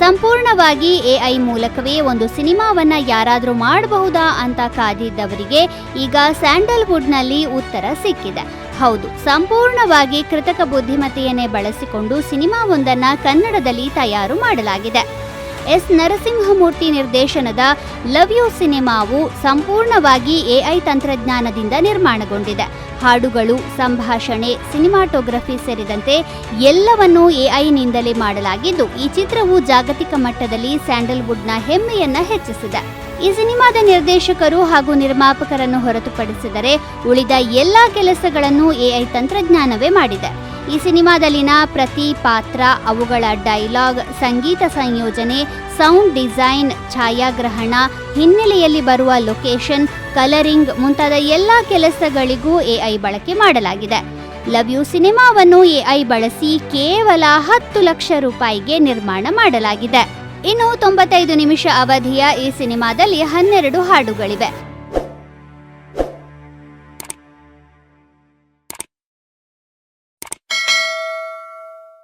ಸಂಪೂರ್ಣವಾಗಿ ಎಐ ಮೂಲಕವೇ ಒಂದು ಸಿನಿಮಾವನ್ನ ಯಾರಾದರೂ ಮಾಡಬಹುದಾ ಅಂತ ಕಾದಿದ್ದವರಿಗೆ ಈಗ ಸ್ಯಾಂಡಲ್ವುಡ್ನಲ್ಲಿ ಉತ್ತರ ಸಿಕ್ಕಿದೆ. ಹೌದು, ಸಂಪೂರ್ಣವಾಗಿ ಕೃತಕ ಬುದ್ಧಿಮತ್ತೆಯನ್ನೇ ಬಳಸಿಕೊಂಡು ಸಿನಿಮಾವೊಂದನ್ನ ಕನ್ನಡದಲ್ಲಿ ತಯಾರು ಮಾಡಲಾಗಿದೆ. ಎಸ್ ನರಸಿಂಹಮೂರ್ತಿ ನಿರ್ದೇಶನದ ಲವ್ ಯು ಸಿನಿಮಾವು ಸಂಪೂರ್ಣವಾಗಿ ಎಐ ತಂತ್ರಜ್ಞಾನದಿಂದ ನಿರ್ಮಾಣಗೊಂಡಿದೆ. ಹಾಡುಗಳು, ಸಂಭಾಷಣೆ, ಸಿನಿಮಾಟೋಗ್ರಫಿ ಸೇರಿದಂತೆ ಎಲ್ಲವನ್ನೂ ಎಐನಿಂದಲೇ ಮಾಡಲಾಗಿದ್ದು, ಈ ಚಿತ್ರವು ಜಾಗತಿಕ ಮಟ್ಟದಲ್ಲಿ ಸ್ಯಾಂಡಲ್ವುಡ್ನ ಹೆಮ್ಮೆಯನ್ನ ಹೆಚ್ಚಿಸಿದೆ. ಈ ಸಿನಿಮಾದ ನಿರ್ದೇಶಕರು ಹಾಗೂ ನಿರ್ಮಾಪಕರನ್ನು ಹೊರತುಪಡಿಸಿದರೆ ಉಳಿದ ಎಲ್ಲಾ ಕೆಲಸಗಳನ್ನು ಎಐ ತಂತ್ರಜ್ಞಾನವೇ ಮಾಡಿದೆ. ಈ ಸಿನಿಮಾದಲ್ಲಿನ ಪ್ರತಿ ಪಾತ್ರ, ಅವುಗಳ ಡೈಲಾಗ್, ಸಂಗೀತ ಸಂಯೋಜನೆ, ಸೌಂಡ್ ಡಿಸೈನ್, ಛಾಯಾಗ್ರಹಣ, ಹಿನ್ನೆಲೆಯಲ್ಲಿ ಬರುವ ಲೊಕೇಶನ್, ಕಲರಿಂಗ್ ಮುಂತಾದ ಎಲ್ಲ ಕೆಲಸಗಳಿಗೂ ಎಐ ಬಳಕೆ ಮಾಡಲಾಗಿದೆ. ಲವ್ ಯು ಸಿನಿಮಾವನ್ನು ಎಐ ಬಳಸಿ ಕೇವಲ 10 ಲಕ್ಷ ರೂಪಾಯಿಗೆ ನಿರ್ಮಾಣ ಮಾಡಲಾಗಿದೆ. ಇನ್ನು 95 ನಿಮಿಷ ಅವಧಿಯ ಈ ಸಿನಿಮಾದಲ್ಲಿ 12 ಹಾಡುಗಳಿವೆ.